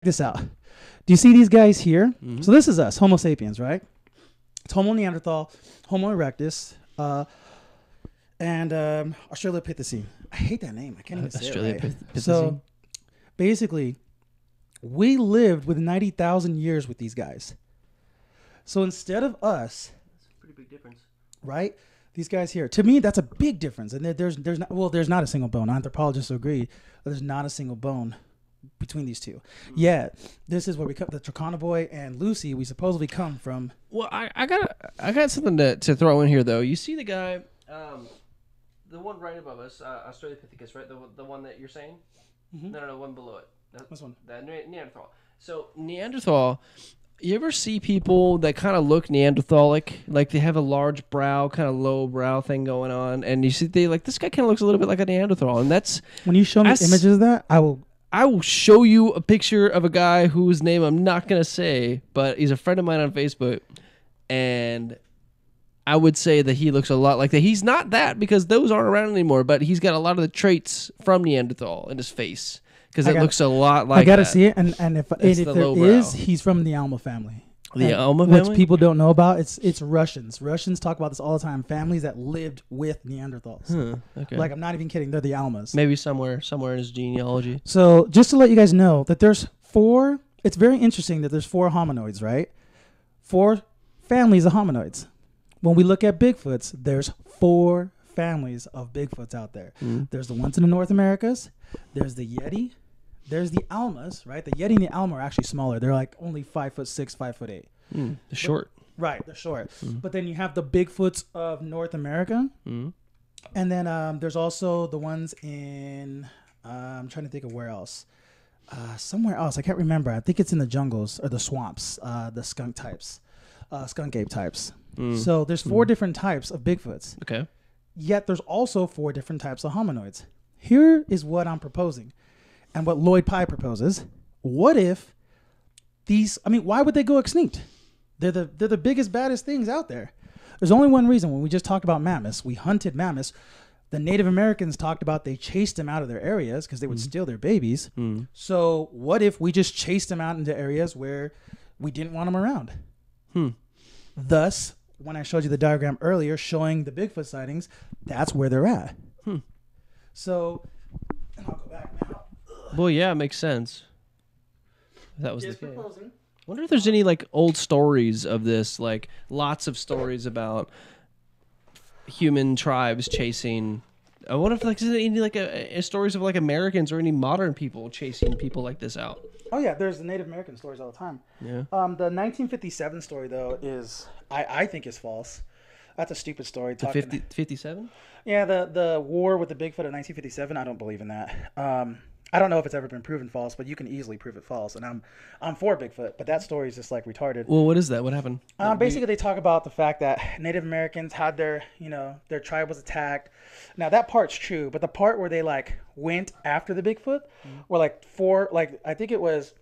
This out. Do you see these guys here? Mm-hmm. So this is us, Homo sapiens, right? It's Homo Neanderthal, Homo erectus, and Australopithecine. I hate that name. I can't even say it right. So basically, we lived with 90,000 years with these guys. So instead of us, that's a pretty big difference, right? These guys here, to me, that's a big difference. And there's not a single bone. Anthropologists agree there's not a single bone between these two. Yeah, this is where we come. The Trichonavoy and Lucy, we supposedly come from. Well, I got something to throw in here though. You see the guy, the one right above us, Australopithecus, right? The one that you're saying? Mm-hmm. No, the one below it. This one. That Neanderthal. So Neanderthal. You ever see people that kind of look Neanderthalic, like they have a large brow, kind of low brow thing going on, and you see they like this guy kind of looks a little bit like a Neanderthal, and that's when you show me images of that, I will show you a picture of a guy whose name I'm not gonna say, but he's a friend of mine on Facebook, and I would say that he looks a lot like that. He's not that because those aren't around anymore, but he's got a lot of the traits from Neanderthal in his face. Because it looks a lot like I gotta see it, and if there is, he's from the Alma family. The Alma family? Which people don't know about. It's Russians. Russians talk about this all the time. Families that lived with Neanderthals. Okay. Like, I'm not even kidding. They're the Almas. Maybe somewhere in his genealogy. So just to let you guys know that there's 4. It's very interesting that there's 4 hominoids, right? 4 families of hominoids. When we look at Bigfoots, there's 4 families of Bigfoots out there. There's the ones in the North Americas. There's the Yeti. There's the Almas, right? The Yeti and the Alma are actually smaller. They're like only 5'6", 5'8". They're short. Right, they're short. But then you have the Bigfoots of North America. And then there's also the ones in, I'm trying to think of where else. Somewhere else. I can't remember. I think it's in the jungles or the swamps, the skunk types, skunk ape types. So there's 4 different types of Bigfoots. Okay. Yet there's also 4 different types of hominoids. Here is what I'm proposing and what Lloyd Pye proposes. What if why would they go extinct? They're the biggest, baddest things out there. There's only one reason. When we just talked about mammoths, we hunted mammoths. The Native Americans talked about they chased them out of their areas because they would steal their babies. So what if we just chased them out into areas where we didn't want them around? Thus, when I showed you the diagram earlier showing the Bigfoot sightings, that's where they're at. So, and I'll go back now. Well, yeah, it makes sense. That was the case. I wonder if there's any like old stories of this, like lots of stories about human tribes chasing. I wonder if like is there any like stories of like Americans or any modern people chasing people like this out. Oh yeah, there's the Native American stories all the time. Yeah. The 1957 story though is I think is false. That's a stupid story. 57? Yeah, the war with the Bigfoot of 1957. I don't believe in that. I don't know if it's ever been proven false, but you can easily prove it false. And I'm for Bigfoot, but that story is just like retarded. Well, what is that? What happened? Basically, they talk about the fact that Native Americans had their tribe was attacked. Now that part's true, but the part where they like went after the Bigfoot were like I think it was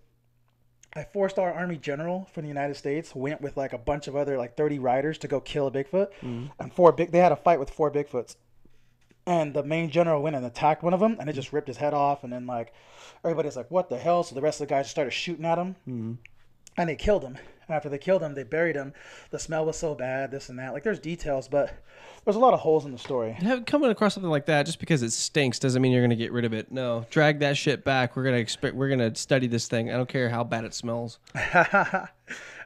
a 4-star Army general from the United States went with like a bunch of other like 30 riders to go kill a Bigfoot, and they had a fight with 4 Bigfoots. And the main general went and attacked one of them, and it just ripped his head off. And then, like, everybody's like, what the hell? So the rest of the guys started shooting at him, and they killed him. And after they killed him, they buried him. The smell was so bad, this and that. Like, there's details, but there's a lot of holes in the story. Coming across something like that, just because it stinks doesn't mean you're going to get rid of it. No, drag that shit back. We're going to study this thing. I don't care how bad it smells.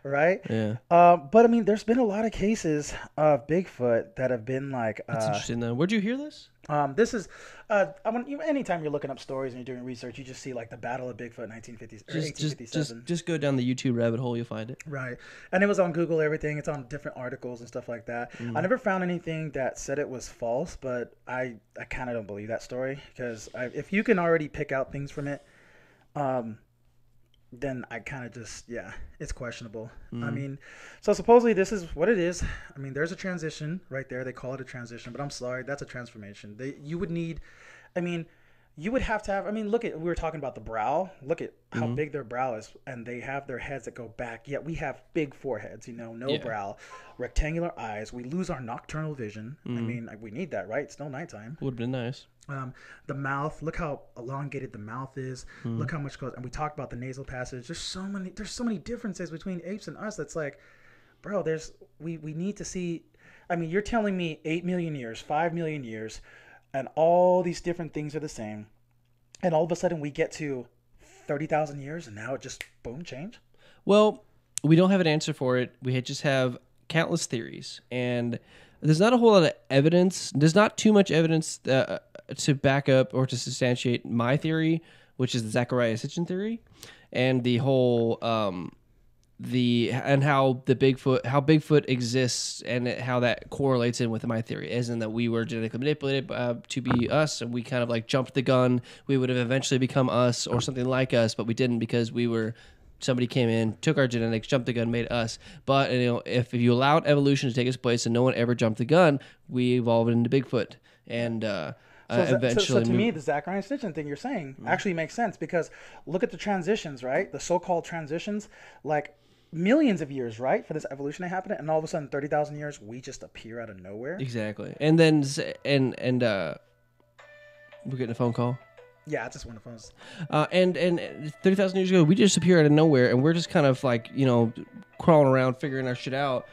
Right? Yeah. But I mean, there's been a lot of cases of Bigfoot that have been like. That's interesting, though. Where'd you hear this? This is, anytime you're looking up stories and you're doing research, you just see like the Battle of Bigfoot 1857. Just go down the YouTube rabbit hole, you'll find it. Right. And it was on Google, everything. It's on different articles and stuff like that. I never found anything that said it was false, but I kind of don't believe that story because if you can already pick out things from it, then I kind of just, it's questionable. I mean, so supposedly this is what it is. I mean, there's a transition right there. They call it a transition, but I'm sorry, that's a transformation. You would need, I mean, You would have to have. I mean, look at we were talking about the brow. Look at how big their brow is, and they have their heads that go back. Yet we have big foreheads. No brow, rectangular eyes. We lose our nocturnal vision. I mean, we need that, right? It's still nighttime. Would have been nice. The mouth. Look how elongated the mouth is. Look how much goes. And we talked about the nasal passage. There's so many differences between apes and us. That's like, bro. We need to see. I mean, you're telling me 8 million years, 5 million years. And all these different things are the same. And all of a sudden we get to 30,000 years and now it just, boom, change? Well, we don't have an answer for it. We just have countless theories. And there's not a whole lot of evidence. There's not too much evidence to back up or to substantiate my theory, which is the Zachariah Sitchin theory. And the whole... how Bigfoot exists and how that correlates in with my theory, as in that we were genetically manipulated to be us, and we kind of like jumped the gun. We would have eventually become us or something like us, but we didn't because somebody came in, took our genetics, jumped the gun, made us. But if you allowed evolution to take its place and no one ever jumped the gun, we evolved into Bigfoot and. So to me, the Zachariah Sitchin thing you're saying actually makes sense, because look at the transitions, right? The so-called transitions, like millions of years, right, for this evolution to happen, and all of a sudden 30,000 years we just appear out of nowhere. Exactly. And then we're getting a phone call. Yeah, it's just one of phones. And 30,000 years ago we just appear out of nowhere, and we're just kind of like crawling around figuring our shit out.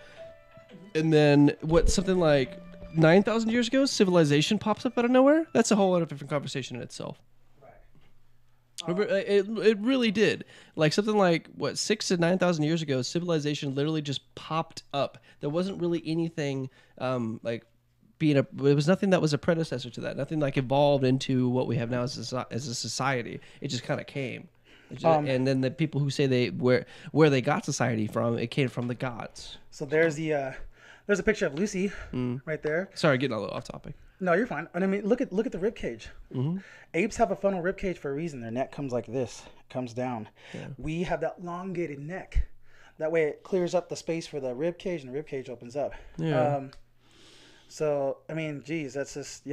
And then something like 9,000 years ago civilization pops up out of nowhere. That's a whole lot of different conversation in itself. It really did. Like something like 6,000 to 9,000 years ago, civilization literally just popped up. There wasn't really anything like it was nothing that was a predecessor to that. Nothing like evolved into what we have now as a society. It just kind of came. And then the people who say where they got society from, it came from the gods. So there's a picture of Lucy right there. Sorry, getting a little off topic. No, you're fine. And I mean, look at the rib cage. Apes have a funnel rib cage for a reason. Their neck comes like this, comes down. Yeah. We have that elongated neck. That way, it clears up the space for the rib cage, and the rib cage opens up. Yeah. So I mean, geez, that's just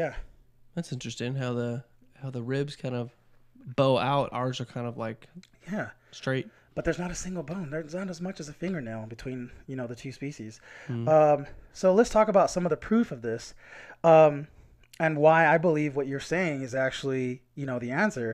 That's interesting how the ribs kind of bow out. Ours are kind of like straight. But there's not a single bone. There's not as much as a fingernail between, the two species. So let's talk about some of the proof of this, and why I believe what you're saying is actually, the answer.